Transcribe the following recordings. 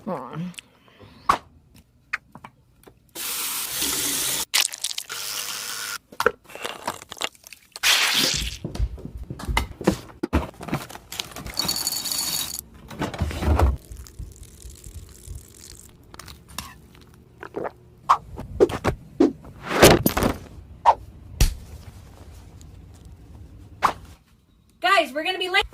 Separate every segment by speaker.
Speaker 1: Guys, we're gonna be late.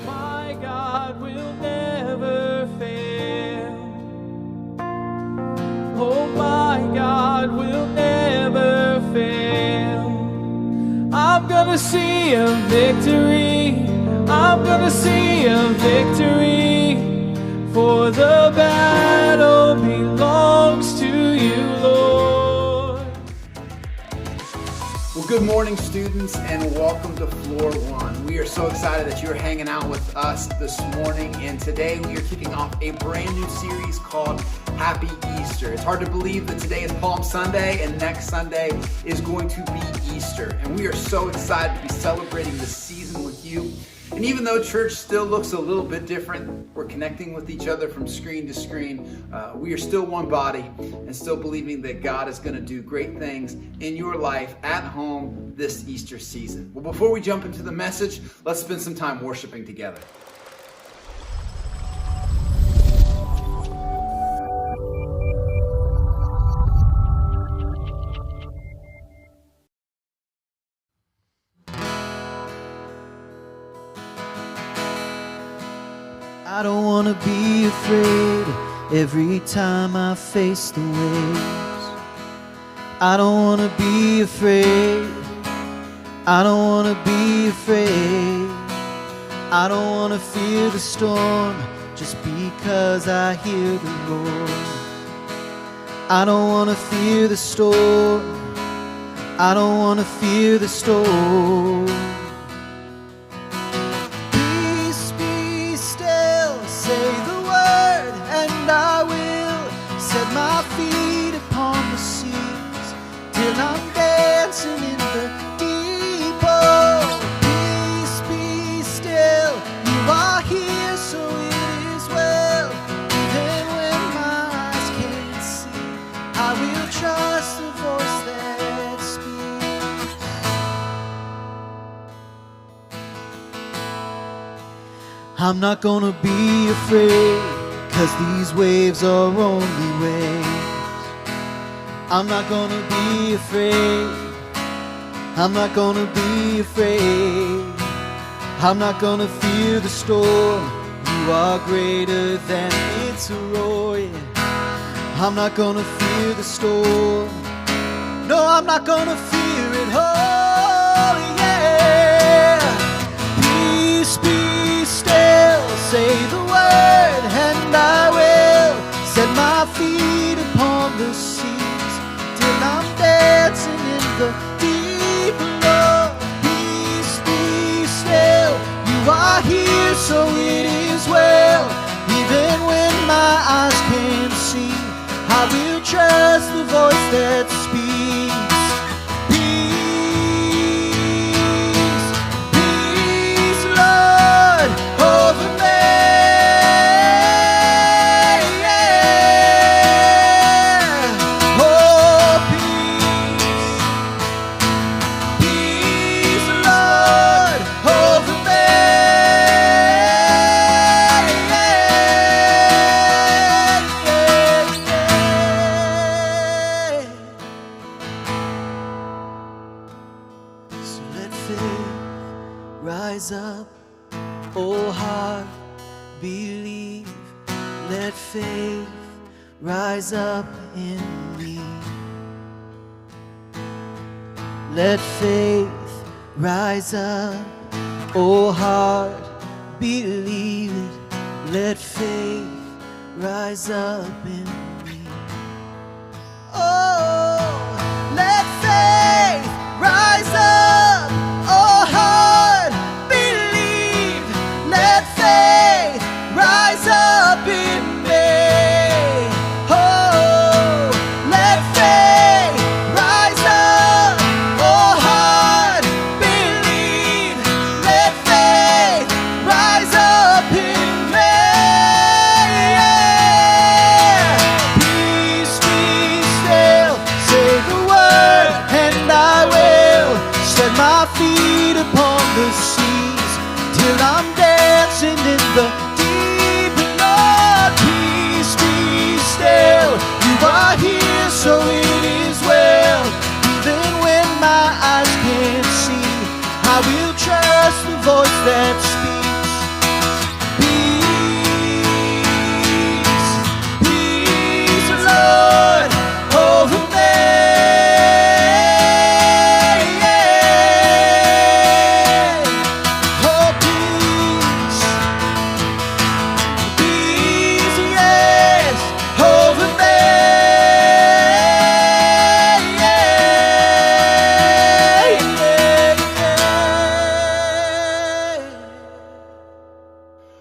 Speaker 2: My God will never fail. Oh, my God will never fail. I'm gonna see a victory. I'm gonna see a victory. For the battle belongs to you, Lord.
Speaker 3: Well, good morning, students, and welcome to Floor One. We are so excited that you're hanging out with us this morning, and today we are kicking off a brand new series called Happy Easter. It's hard to believe that today is Palm Sunday, and next Sunday is going to be Easter, and we are so excited to be celebrating this season with you. And even though church still looks a little bit different, we're connecting with each other from screen to screen. We are still one body and still believing that God is going to do great things in your life at home this Easter season. Well, before we jump into the message, let's spend some time worshiping together.
Speaker 2: I don't want to be afraid every time I face the waves. I don't want to be afraid. I don't want to be afraid. I don't want to fear the storm just because I hear the Lord. I don't want to fear the storm. I don't want to fear the storm. Say the word and I will set my feet upon the seas till I'm dancing in the deep. Oh, peace be still, you are here, so it is well. Even when my eyes can't see, I will trust the voice that speaks. I'm not gonna be afraid, 'cause these waves are only waves. I'm not gonna be afraid. I'm not gonna be afraid. I'm not gonna fear the storm. You are greater than its roar. I'm not gonna fear the storm. No, I'm not gonna fear it. Oh, yeah. Peace be still, say the word and I will set my feet upon the seas till I'm dancing in the deep. Lord, peace be still, you are here, so it is well. Even when my eyes can't see, I will trust the voice that speaks. Peace, Lord, over me. Rise up, oh heart, believe. Let faith rise up in me. Let faith rise up, oh heart, believe it. Let faith rise up in me. Oh, let faith rise up, oh heart, believe. Let faith rise up in me. Oh, let faith rise up, oh heart, believe. that speaks peace, Lord, over me. Oh, peace, yes, over me.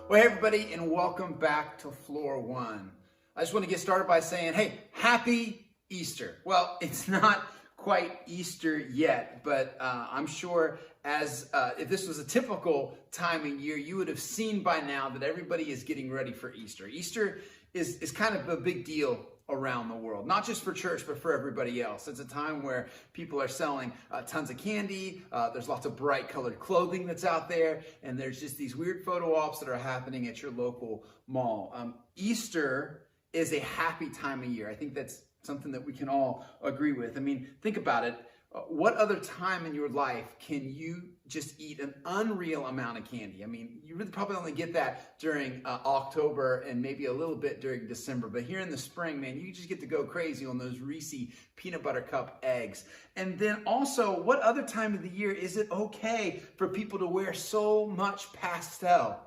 Speaker 3: Well, hey everybody, and welcome back to Floor One. I just want to get started by saying, hey, happy Easter. Well, it's not quite Easter yet, but I'm sure if this was a typical time of year, you would have seen by now that everybody is getting ready for Easter. Easter is kind of a big deal around the world, not just for church, but for everybody else. It's a time where people are selling tons of candy. There's lots of bright colored clothing that's out there, and there's just these weird photo ops that are happening at your local mall. Easter is a happy time of year. I think that's something that we can all agree with. I mean, think about it. What other time in your life can you just eat an unreal amount of candy? I mean, you really probably only get that during October and maybe a little bit during December. But here in the spring, man, you just get to go crazy on those Reese peanut butter cup eggs. And then also, what other time of the year is it okay for people to wear so much pastel?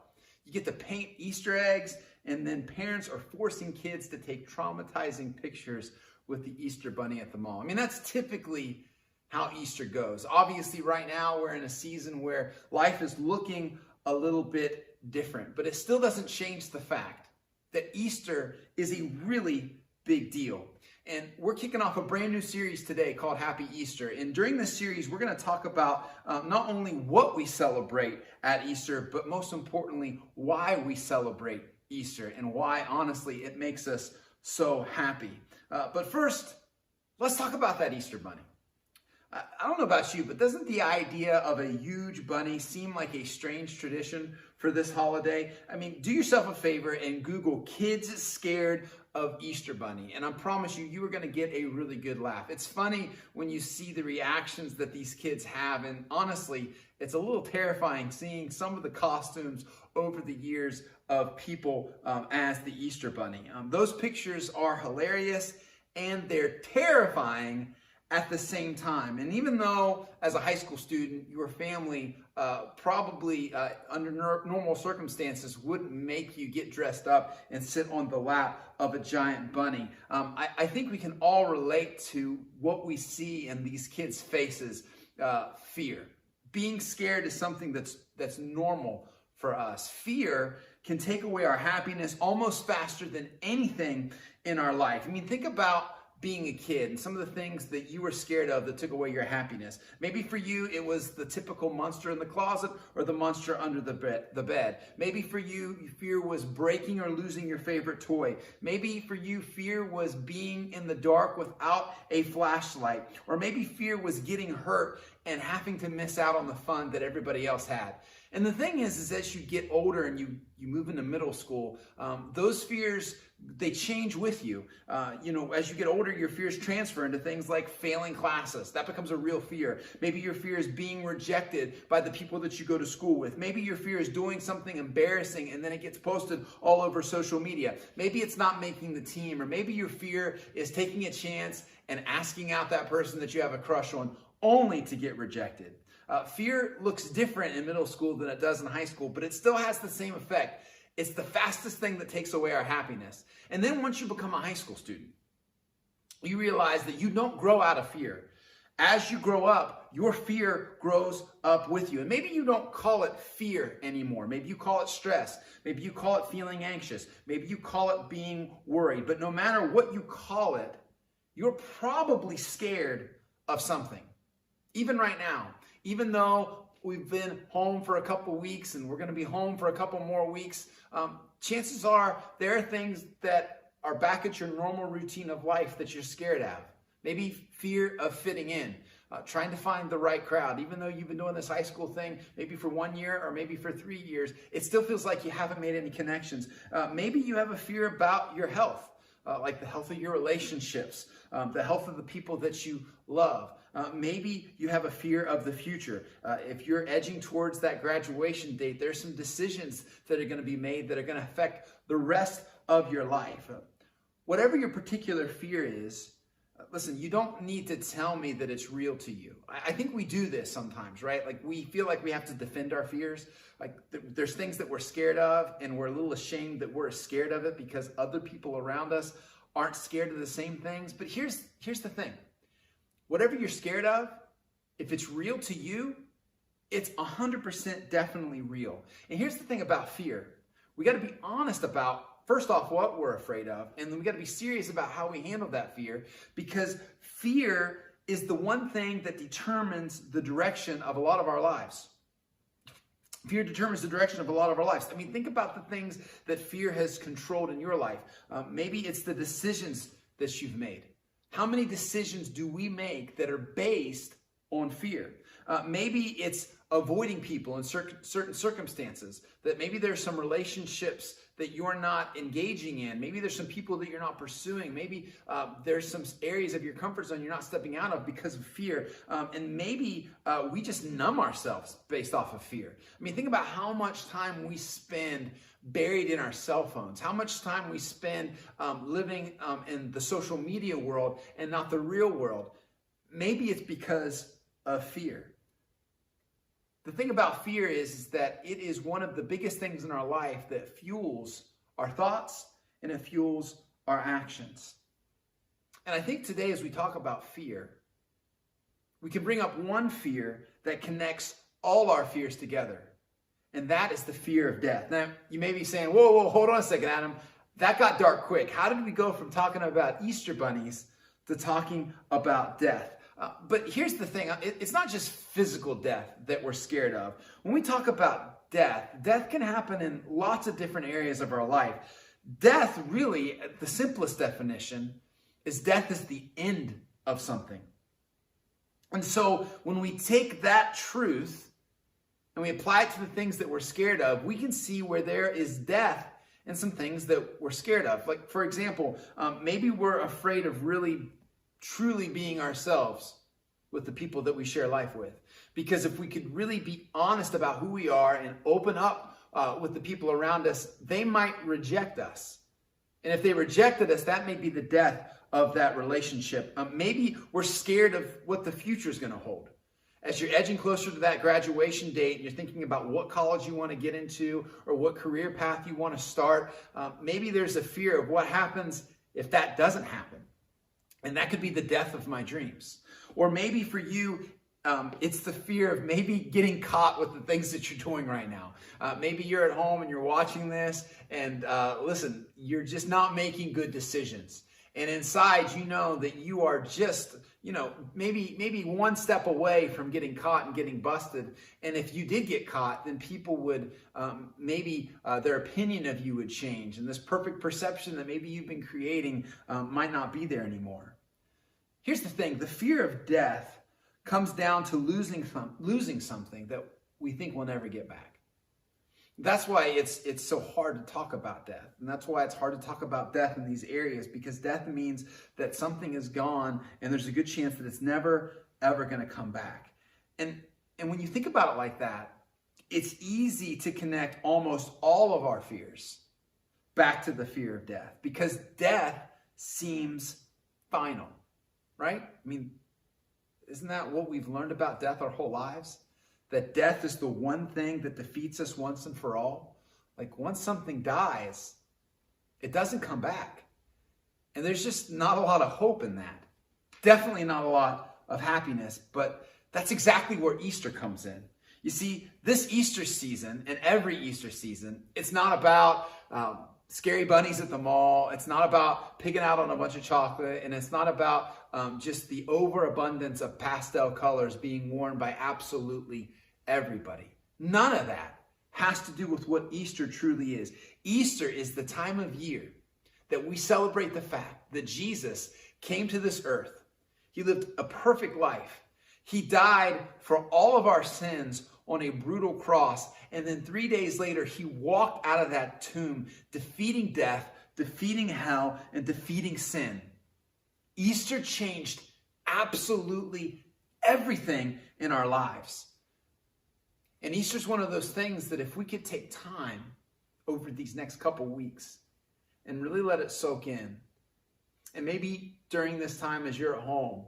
Speaker 3: You get to paint Easter eggs, and then parents are forcing kids to take traumatizing pictures with the Easter bunny at the mall. I mean, that's typically how Easter goes. Obviously, right now, we're in a season where life is looking a little bit different, but it still doesn't change the fact that Easter is a really big deal. And we're kicking off a brand new series today called Happy Easter. And during this series, we're going to talk about not only what we celebrate at Easter, but most importantly, why we celebrate Easter and why, honestly, it makes us so happy. But first, let's talk about that Easter bunny. I don't know about you, but doesn't the idea of a huge bunny seem like a strange tradition for this holiday? I mean, do yourself a favor and Google kids scared of Easter bunny. And I promise you, you are going to get a really good laugh. It's funny when you see the reactions that these kids have. And honestly, it's a little terrifying seeing some of the costumes over the years of people as the Easter bunny. Those pictures are hilarious and they're terrifying at the same time. And even though as a high school student, your family probably under normal circumstances wouldn't make you get dressed up and sit on the lap of a giant bunny, I think we can all relate to what we see in these kids' faces, fear. Being scared is something that's normal for us. Fear can take away our happiness almost faster than anything in our life. I mean, think about being a kid and some of the things that you were scared of that took away your happiness. Maybe for you, it was the typical monster in the closet or the monster under the bed. Maybe for you, fear was breaking or losing your favorite toy. Maybe for you, fear was being in the dark without a flashlight. Or maybe fear was getting hurt and having to miss out on the fun that everybody else had. And the thing is as you get older and you move into middle school, those fears, they change with you. As you get older, your fears transfer into things like failing classes. That becomes a real fear. Maybe your fear is being rejected by the people that you go to school with. Maybe your fear is doing something embarrassing and then it gets posted all over social media. Maybe it's not making the team, or maybe your fear is taking a chance and asking out that person that you have a crush on only to get rejected. Fear looks different in middle school than it does in high school, but it still has the same effect. It's the fastest thing that takes away our happiness. And then once you become a high school student, you realize that you don't grow out of fear. As you grow up, your fear grows up with you. And maybe you don't call it fear anymore. Maybe you call it stress. Maybe you call it feeling anxious. Maybe you call it being worried. But no matter what you call it, you're probably scared of something. Even right now, even though we've been home for a couple weeks and we're going to be home for a couple more weeks, chances are there are things that are back at your normal routine of life that you're scared of. Maybe fear of fitting in, trying to find the right crowd. Even though you've been doing this high school thing, maybe for 1 year or maybe for 3 years, it still feels like you haven't made any connections. Maybe you have a fear about your health, like the health of your relationships, the health of the people that you love. Maybe you have a fear of the future. If you're edging towards that graduation date, there's some decisions that are going to be made that are going to affect the rest of your life. Whatever your particular fear is, listen, you don't need to tell me that it's real to you. I think we do this sometimes, right? Like we feel like we have to defend our fears. Like there's things that we're scared of, and we're a little ashamed that we're scared of it because other people around us aren't scared of the same things. But here's the thing. Whatever you're scared of, if it's real to you, it's 100% definitely real. And here's the thing about fear. We got to be honest about, first off, what we're afraid of, and then we got to be serious about how we handle that fear, because fear is the one thing that determines the direction of a lot of our lives. Fear determines the direction of a lot of our lives. I mean, think about the things that fear has controlled in your life. Maybe it's the decisions that you've made. How many decisions do we make that are based on fear? Maybe it's avoiding people in certain circumstances, that maybe there's some relationships that you're not engaging in. Maybe there's some people that you're not pursuing. Maybe there's some areas of your comfort zone you're not stepping out of because of fear. And maybe we just numb ourselves based off of fear. I mean, think about how much time we spend buried in our cell phones, how much time we spend living in the social media world and not the real world. Maybe it's because of fear. The thing about fear is that it is one of the biggest things in our life that fuels our thoughts and it fuels our actions. And I think today, as we talk about fear, we can bring up one fear that connects all our fears together. And that is the fear of death. Now, you may be saying, whoa, hold on a second, Adam. That got dark quick. How did we go from talking about Easter bunnies to talking about death? But here's the thing. It's not just physical death that we're scared of. When we talk about death, death can happen in lots of different areas of our life. Death, really, the simplest definition, is death is the end of something. And so when we take that truth and we apply it to the things that we're scared of, we can see where there is death in some things that we're scared of. Like, for example, maybe we're afraid of really truly being ourselves with the people that we share life with. Because if we could really be honest about who we are and open up with the people around us, they might reject us. And if they rejected us, that may be the death of that relationship. Maybe we're scared of what the future is going to hold. As you're edging closer to that graduation date and you're thinking about what college you want to get into or what career path you want to start, maybe there's a fear of what happens if that doesn't happen. And that could be the death of my dreams. Or maybe for you, it's the fear of maybe getting caught with the things that you're doing right now. Maybe you're at home and you're watching this and listen, you're just not making good decisions. And inside, you know that you are just, maybe one step away from getting caught and getting busted. And if you did get caught, then people would, maybe their opinion of you would change. And this perfect perception that maybe you've been creating might not be there anymore. Here's the thing. The fear of death comes down to losing something that we think we'll never get back. That's why it's so hard to talk about death. And that's why it's hard to talk about death in these areas, because death means that something is gone and there's a good chance that it's never, ever going to come back. And when you think about it like that, it's easy to connect almost all of our fears back to the fear of death, because death seems final, right? I mean, isn't that what we've learned about death our whole lives? That death is the one thing that defeats us once and for all. Like, once something dies, it doesn't come back. And there's just not a lot of hope in that. Definitely not a lot of happiness, but that's exactly where Easter comes in. You see, this Easter season and every Easter season, it's not about scary bunnies at the mall. It's not about picking out on a bunch of chocolate. And it's not about just the overabundance of pastel colors being worn by absolutely everybody. None of that has to do with what Easter truly is. Easter is the time of year that we celebrate the fact that Jesus came to this earth. He lived a perfect life. He died for all of our sins on a brutal cross. And then 3 days later, he walked out of that tomb, defeating death, defeating hell, and defeating sin. Easter changed absolutely everything in our lives. And Easter's one of those things that if we could take time over these next couple weeks and really let it soak in, and maybe during this time as you're at home,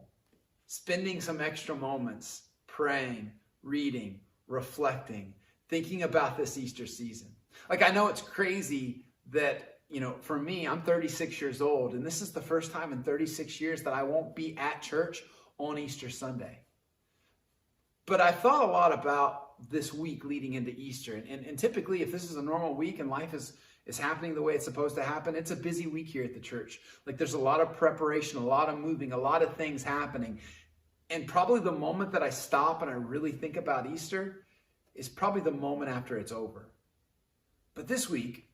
Speaker 3: spending some extra moments praying, reading, reflecting, thinking about this Easter season. Like, I know it's crazy that, for me, I'm 36 years old, and this is the first time in 36 years that I won't be at church on Easter Sunday. But I thought a lot about this week leading into Easter. And typically, if this is a normal week and life is happening the way it's supposed to happen, it's a busy week here at the church. Like, there's a lot of preparation, a lot of moving, a lot of things happening. And probably the moment that I stop and I really think about Easter is probably the moment after it's over. But this week,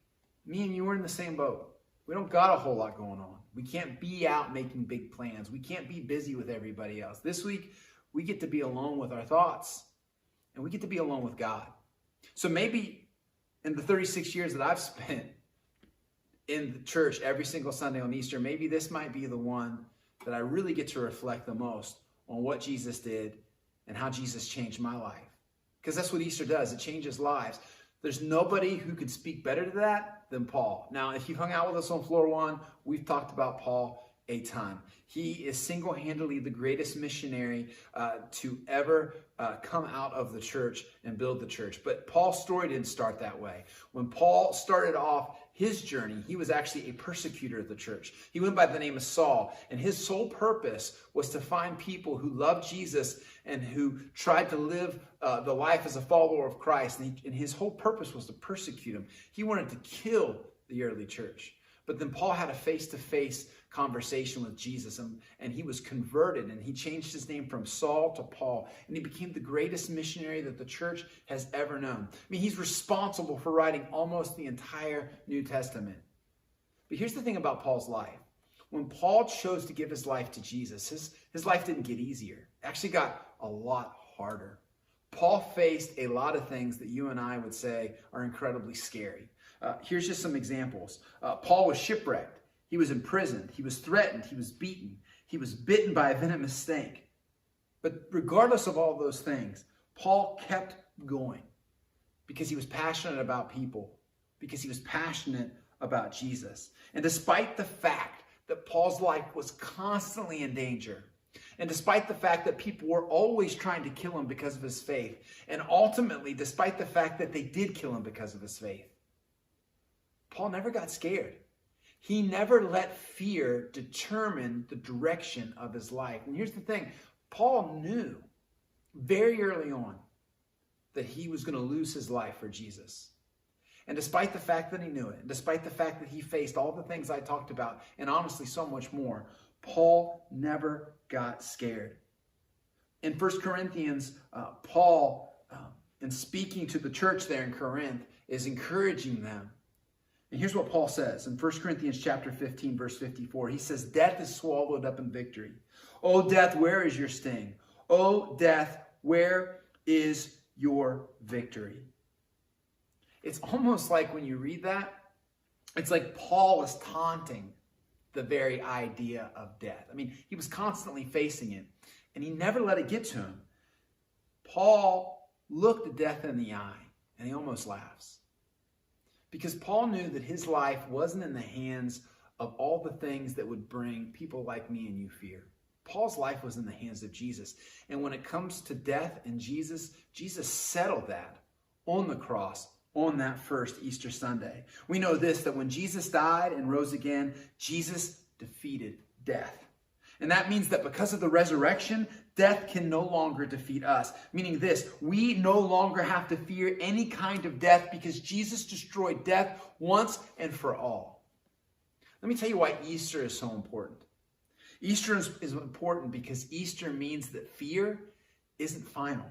Speaker 3: me and you are in the same boat. We don't got a whole lot going on. We can't be out making big plans. We can't be busy with everybody else. This week, we get to be alone with our thoughts, and we get to be alone with God. So maybe in the 36 years that I've spent in the church every single Sunday on Easter, maybe this might be the one that I really get to reflect the most on what Jesus did and how Jesus changed my life. Because that's what Easter does. It changes lives. There's nobody who could speak better to that than Paul. Now, if you've hung out with us on floor one, we've talked about Paul a ton. He is single-handedly the greatest missionary to ever come out of the church and build the church. But Paul's story didn't start that way. When Paul started off his journey, he was actually a persecutor of the church. He went by the name of Saul, and his sole purpose was to find people who loved Jesus and who tried to live the life as a follower of Christ. And his whole purpose was to persecute him. He wanted to kill the early church. But then Paul had a face-to-face conversation with Jesus, and he was converted, and he changed his name from Saul to Paul, and he became the greatest missionary that the church has ever known. I mean, he's responsible for writing almost the entire New Testament. But here's the thing about Paul's life. When Paul chose to give his life to Jesus, his life didn't get easier. It actually got a lot harder. Paul faced a lot of things that you and I would say are incredibly scary. Here's just some examples. Paul was shipwrecked. He was imprisoned. He was threatened. He was beaten. He was bitten by a venomous snake. But regardless of all those things, Paul kept going because he was passionate about people, because he was passionate about Jesus. And despite the fact that Paul's life was constantly in danger, and despite the fact that people were always trying to kill him because of his faith, and ultimately, despite the fact that they did kill him because of his faith, Paul never got scared. He never let fear determine the direction of his life. And here's the thing. Paul knew very early on that he was going to lose his life for Jesus. And despite the fact that he knew it, and despite the fact that he faced all the things I talked about, and honestly so much more, Paul never got scared. In 1 Corinthians, Paul, in speaking to the church there in Corinth, is encouraging them. And here's what Paul says in 1 Corinthians chapter 15, verse 54. He says, "Death is swallowed up in victory. O death, where is your sting? O death, where is your victory?" It's almost like when you read that, it's like Paul is taunting the very idea of death. I mean, he was constantly facing it, and he never let it get to him. Paul looked at death in the eye, and he almost laughs. Because Paul knew that his life wasn't in the hands of all the things that would bring people like me and you fear. Paul's life was in the hands of Jesus. And when it comes to death and Jesus, Jesus settled that on the cross on that first Easter Sunday. We know this, that when Jesus died and rose again, Jesus defeated death. And that means that because of the resurrection, death can no longer defeat us. Meaning this, we no longer have to fear any kind of death because Jesus destroyed death once and for all. Let me tell you why Easter is so important. Easter is important because Easter means that fear isn't final.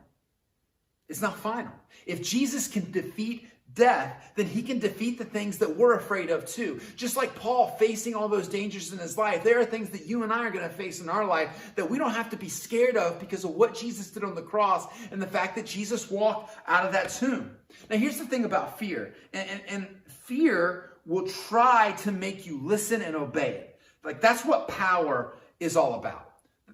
Speaker 3: It's not final. If Jesus can defeat death, then he can defeat the things that we're afraid of too. Just like Paul facing all those dangers in his life, there are things that you and I are going to face in our life that we don't have to be scared of because of what Jesus did on the cross and the fact that Jesus walked out of that tomb. Now, here's the thing about fear. And fear will try to make you listen and obey it. Like, that's what power is all about.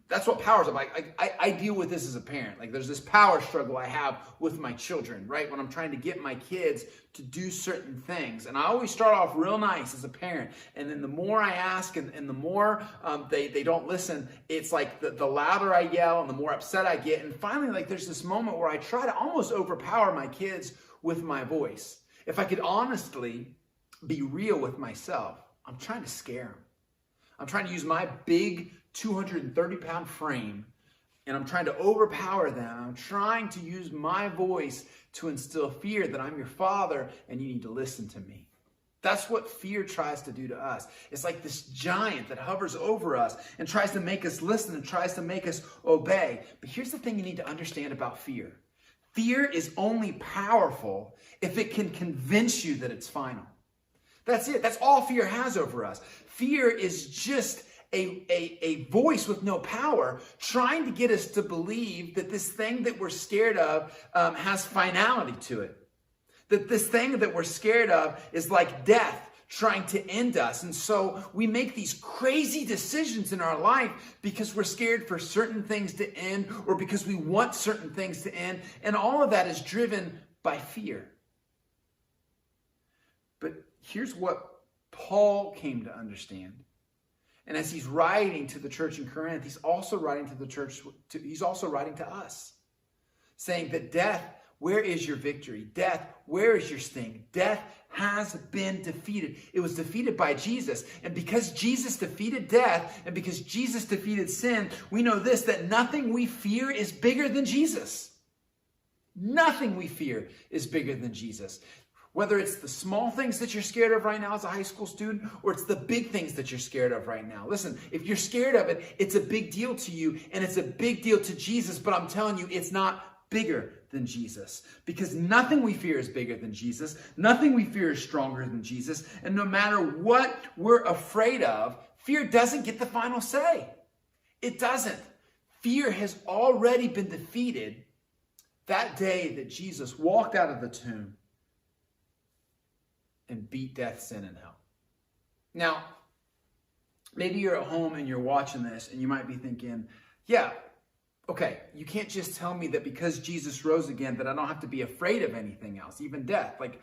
Speaker 3: That's what power is about. I deal with this as a parent. Like there's this power struggle I have with my children, right? When I'm trying to get my kids to do certain things. And I always start off real nice as a parent. And then the more I ask and the more they don't listen, it's like the louder I yell and the more upset I get. And finally, like there's this moment where I try to almost overpower my kids with my voice. If I could honestly be real with myself, I'm trying to scare them. I'm trying to use my big 230-pound frame, and I'm trying to overpower them. I'm trying to use my voice to instill fear that I'm your father and you need to listen to me. That's what fear tries to do to us. It's like this giant that hovers over us and tries to make us listen and tries to make us obey. But here's the thing you need to understand about fear. Fear is only powerful if it can convince you that it's final. That's it. That's all fear has over us. Fear is just a voice with no power trying to get us to believe that this thing that we're scared of has finality to it. That this thing that we're scared of is like death trying to end us. And so we make these crazy decisions in our life because we're scared for certain things to end or because we want certain things to end. And all of that is driven by fear. But here's what Paul came to understand. And as he's writing to the church in Corinth, he's also writing to the church, he's also writing to us, saying that death, where is your victory? Death, where is your sting? Death has been defeated. It was defeated by Jesus. And because Jesus defeated death, and because Jesus defeated sin, we know this, that nothing we fear is bigger than Jesus. Nothing we fear is bigger than Jesus. Whether it's the small things that you're scared of right now as a high school student, or it's the big things that you're scared of right now. Listen, if you're scared of it, it's a big deal to you, and it's a big deal to Jesus, but I'm telling you, it's not bigger than Jesus. Because nothing we fear is bigger than Jesus. Nothing we fear is stronger than Jesus. And no matter what we're afraid of, fear doesn't get the final say. It doesn't. Fear has already been defeated that day that Jesus walked out of the tomb and beat death, sin, and hell. Now, maybe you're at home and you're watching this and you might be thinking, yeah, okay, you can't just tell me that because Jesus rose again that I don't have to be afraid of anything else, even death. Like,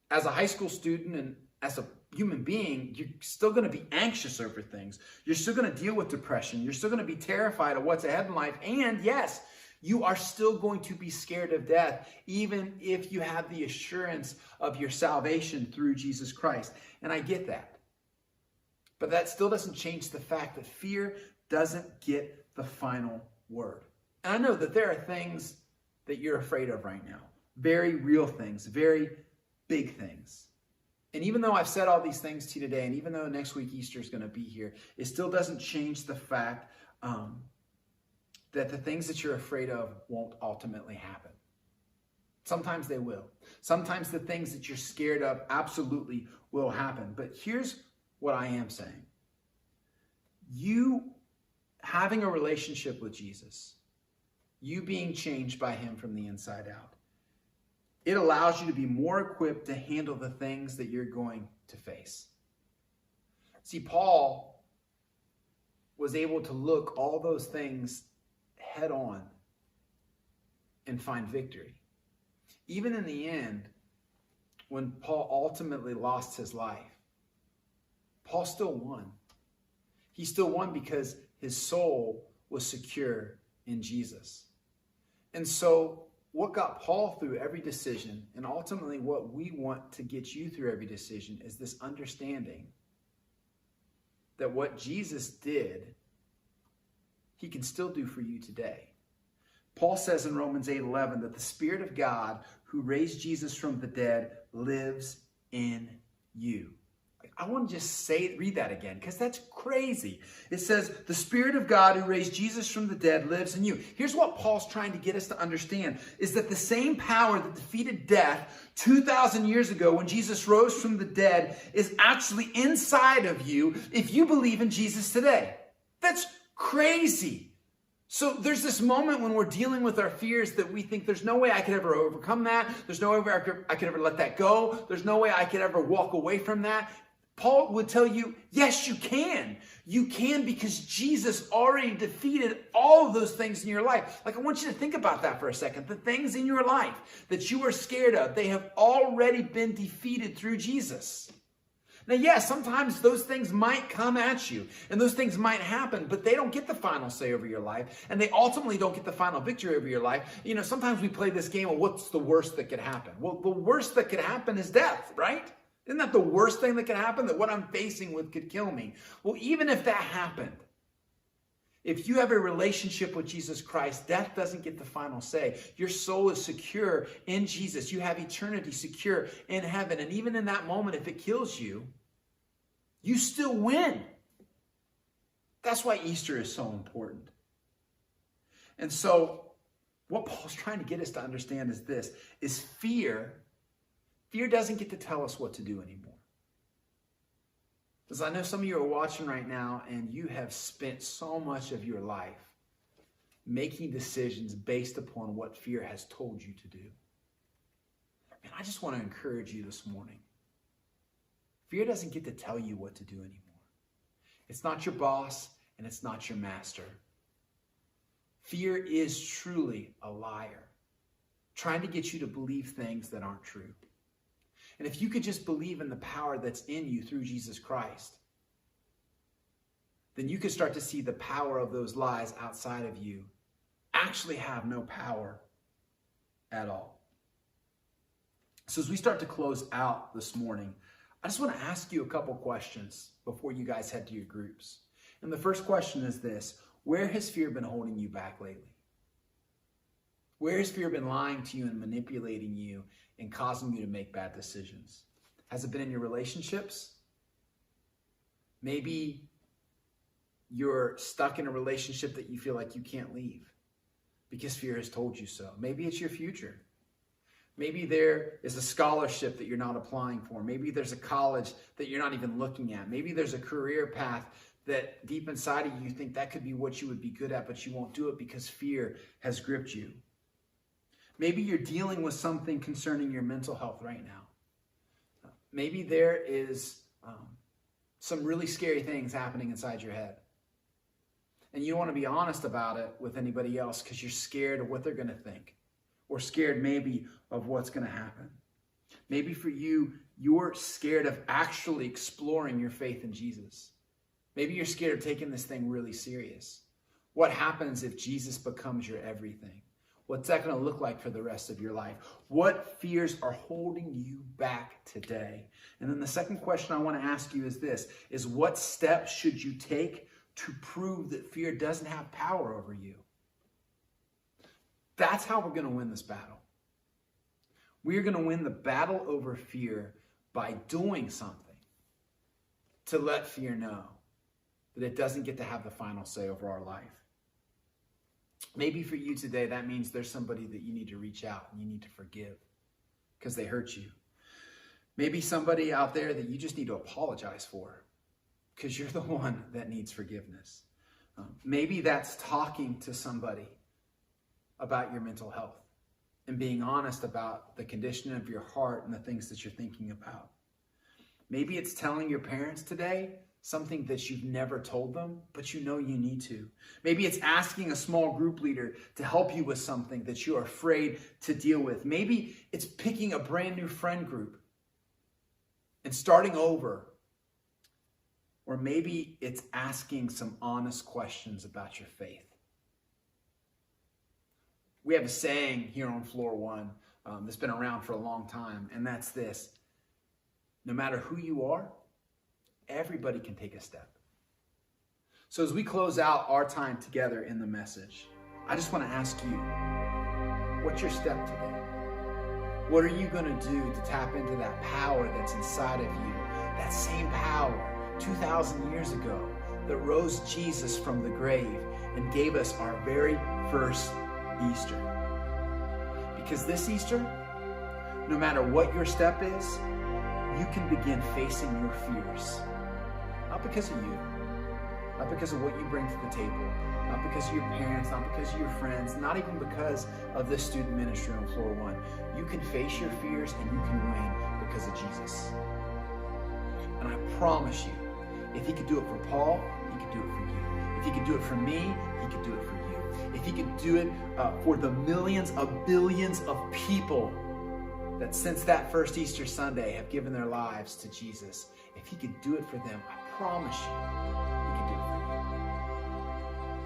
Speaker 3: as a high school student and as a human being, you're still going to be anxious over things. You're still going to deal with depression. You're still going to be terrified of what's ahead in life. And yes, you are still going to be scared of death, even if you have the assurance of your salvation through Jesus Christ. And I get that. But that still doesn't change the fact that fear doesn't get the final word. And I know that there are things that you're afraid of right now. Very real things, very big things. And even though I've said all these things to you today, and even though next week Easter is going to be here, it still doesn't change the fact that the things that you're afraid of won't ultimately happen. Sometimes they will. Sometimes the things that you're scared of absolutely will happen. But here's what I am saying. You having a relationship with Jesus, you being changed by him from the inside out, it allows you to be more equipped to handle the things that you're going to face. See, Paul was able to look all those things head on and find victory. Even in the end, when Paul ultimately lost his life, Paul still won. He still won because his soul was secure in Jesus. And so what got Paul through every decision, and ultimately what we want to get you through every decision, is this understanding that what Jesus did, he can still do for you today. Paul says in Romans 8:11 that the Spirit of God who raised Jesus from the dead lives in you. I want to just read that again, because that's crazy. It says, the Spirit of God who raised Jesus from the dead lives in you. Here's what Paul's trying to get us to understand, is that the same power that defeated death 2,000 years ago when Jesus rose from the dead is actually inside of you if you believe in Jesus today. That's crazy. So there's this moment when we're dealing with our fears that we think there's no way I could ever overcome that. There's no way I could ever let that go. There's no way I could ever walk away from that. Paul would tell you, yes, you can. You can because Jesus already defeated all of those things in your life. Like, I want you to think about that for a second. The things in your life that you are scared of, they have already been defeated through Jesus. Now, yes, sometimes those things might come at you and those things might happen, but they don't get the final say over your life, and they ultimately don't get the final victory over your life. You know, sometimes we play this game of what's the worst that could happen. Well, the worst that could happen is death, right? Isn't that the worst thing that could happen? That what I'm facing with could kill me. Well, even if that happened, if you have a relationship with Jesus Christ, death doesn't get the final say. Your soul is secure in Jesus. You have eternity secure in heaven. And even in that moment, if it kills you, you still win. That's why Easter is so important. And so what Paul's trying to get us to understand is this, is fear doesn't get to tell us what to do anymore. Because I know some of you are watching right now and you have spent so much of your life making decisions based upon what fear has told you to do. And I just want to encourage you this morning. Fear doesn't get to tell you what to do anymore. It's not your boss and it's not your master. Fear is truly a liar, trying to get you to believe things that aren't true. And if you could just believe in the power that's in you through Jesus Christ, then you could start to see the power of those lies outside of you actually have no power at all. So as we start to close out this morning, I just want to ask you a couple questions before you guys head to your groups. And the first question is this: where has fear been holding you back lately? Where has fear been lying to you and manipulating you and causing you to make bad decisions? Has it been in your relationships? Maybe you're stuck in a relationship that you feel like you can't leave because fear has told you so. Maybe it's your future. Maybe there is a scholarship that you're not applying for. Maybe there's a college that you're not even looking at. Maybe there's a career path that deep inside of you think that could be what you would be good at, but you won't do it because fear has gripped you. Maybe you're dealing with something concerning your mental health right now. Maybe there is some really scary things happening inside your head. And you don't want to be honest about it with anybody else because you're scared of what they're going to think, or scared maybe of what's going to happen. Maybe for you, you're scared of actually exploring your faith in Jesus. Maybe you're scared of taking this thing really serious. What happens if Jesus becomes your everything? What's that going to look like for the rest of your life? What fears are holding you back today? And then the second question I want to ask you is this, is what steps should you take to prove that fear doesn't have power over you? That's how we're going to win this battle. We are going to win the battle over fear by doing something to let fear know that it doesn't get to have the final say over our life. Maybe for you today, that means there's somebody that you need to reach out and you need to forgive because they hurt you. Maybe somebody out there that you just need to apologize for because you're the one that needs forgiveness. Maybe that's talking to somebody about your mental health and being honest about the condition of your heart and the things that you're thinking about. Maybe it's telling your parents today something that you've never told them, but you know you need to. Maybe it's asking a small group leader to help you with something that you're afraid to deal with. Maybe it's picking a brand new friend group and starting over. Or maybe it's asking some honest questions about your faith. We have a saying here on Floor One that's been around for a long time, and that's this: no matter who you are, everybody can take a step. So as we close out our time together in the message, I just want to ask you, what's your step today? What are you going to do to tap into that power that's inside of you? That same power 2,000 years ago that rose Jesus from the grave and gave us our very first Easter. Because this Easter, no matter what your step is, you can begin facing your fears. Not because of you, not because of what you bring to the table, not because of your parents, not because of your friends, not even because of this student ministry on Floor One. You can face your fears and you can win because of Jesus. And I promise you, if he could do it for Paul, he could do it for you. If he could do it for me, he could do it for you. If he could do it for the millions of billions of people that since that first Easter Sunday have given their lives to Jesus, if he could do it for them, I promise you, he could do it for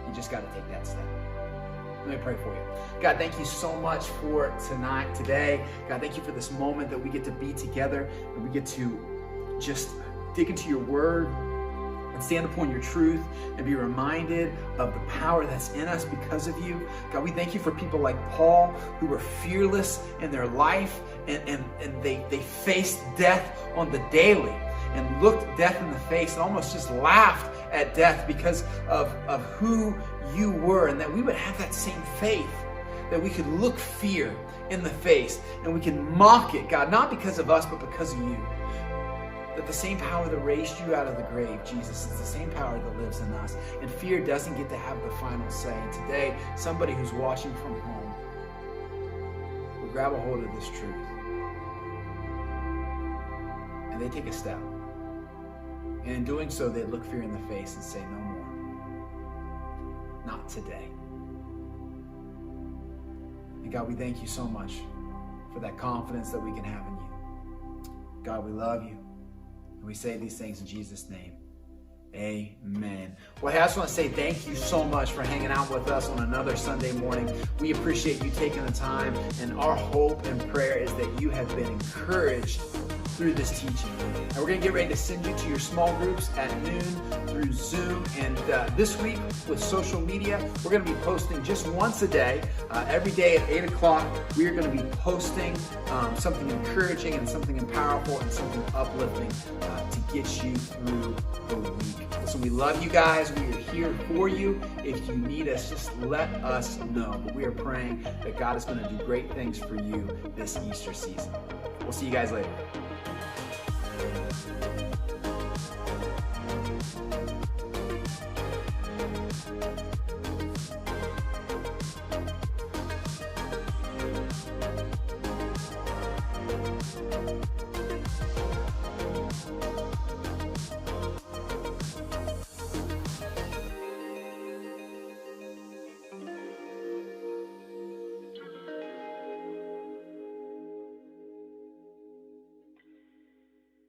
Speaker 3: you. You just got to take that step. Let me pray for you. God, thank you so much for today. God, thank you for this moment that we get to be together and we get to just dig into your word and stand upon your truth and be reminded of the power that's in us because of you. God, we thank you for people like Paul who were fearless in their life and they faced death on the daily and looked death in the face and almost just laughed at death because of who you were, and that we would have that same faith, that we could look fear in the face and we can mock it, God, not because of us, but because of you. That the same power that raised you out of the grave, Jesus, is the same power that lives in us. And fear doesn't get to have the final say. And today, somebody who's watching from home will grab a hold of this truth and they take a step. And in doing so, they look fear in the face and say, no more. Not today. And God, we thank you so much for that confidence that we can have in you. God, we love you. And we say these things in Jesus' name. Amen. Well, hey, I just want to say thank you so much for hanging out with us on another Sunday morning. We appreciate you taking the time, and our hope and prayer is that you have been encouraged through this teaching. And we're going to get ready to send you to your small groups at noon through Zoom. And this week with social media, we're going to be posting just once a day. Every day at 8 o'clock, we are going to be posting something encouraging and something powerful and something uplifting to get you through the week. So we love you guys. We are here for you. If you need us, just let us know. But we are praying that God is going to do great things for you this Easter season. We'll see you guys later.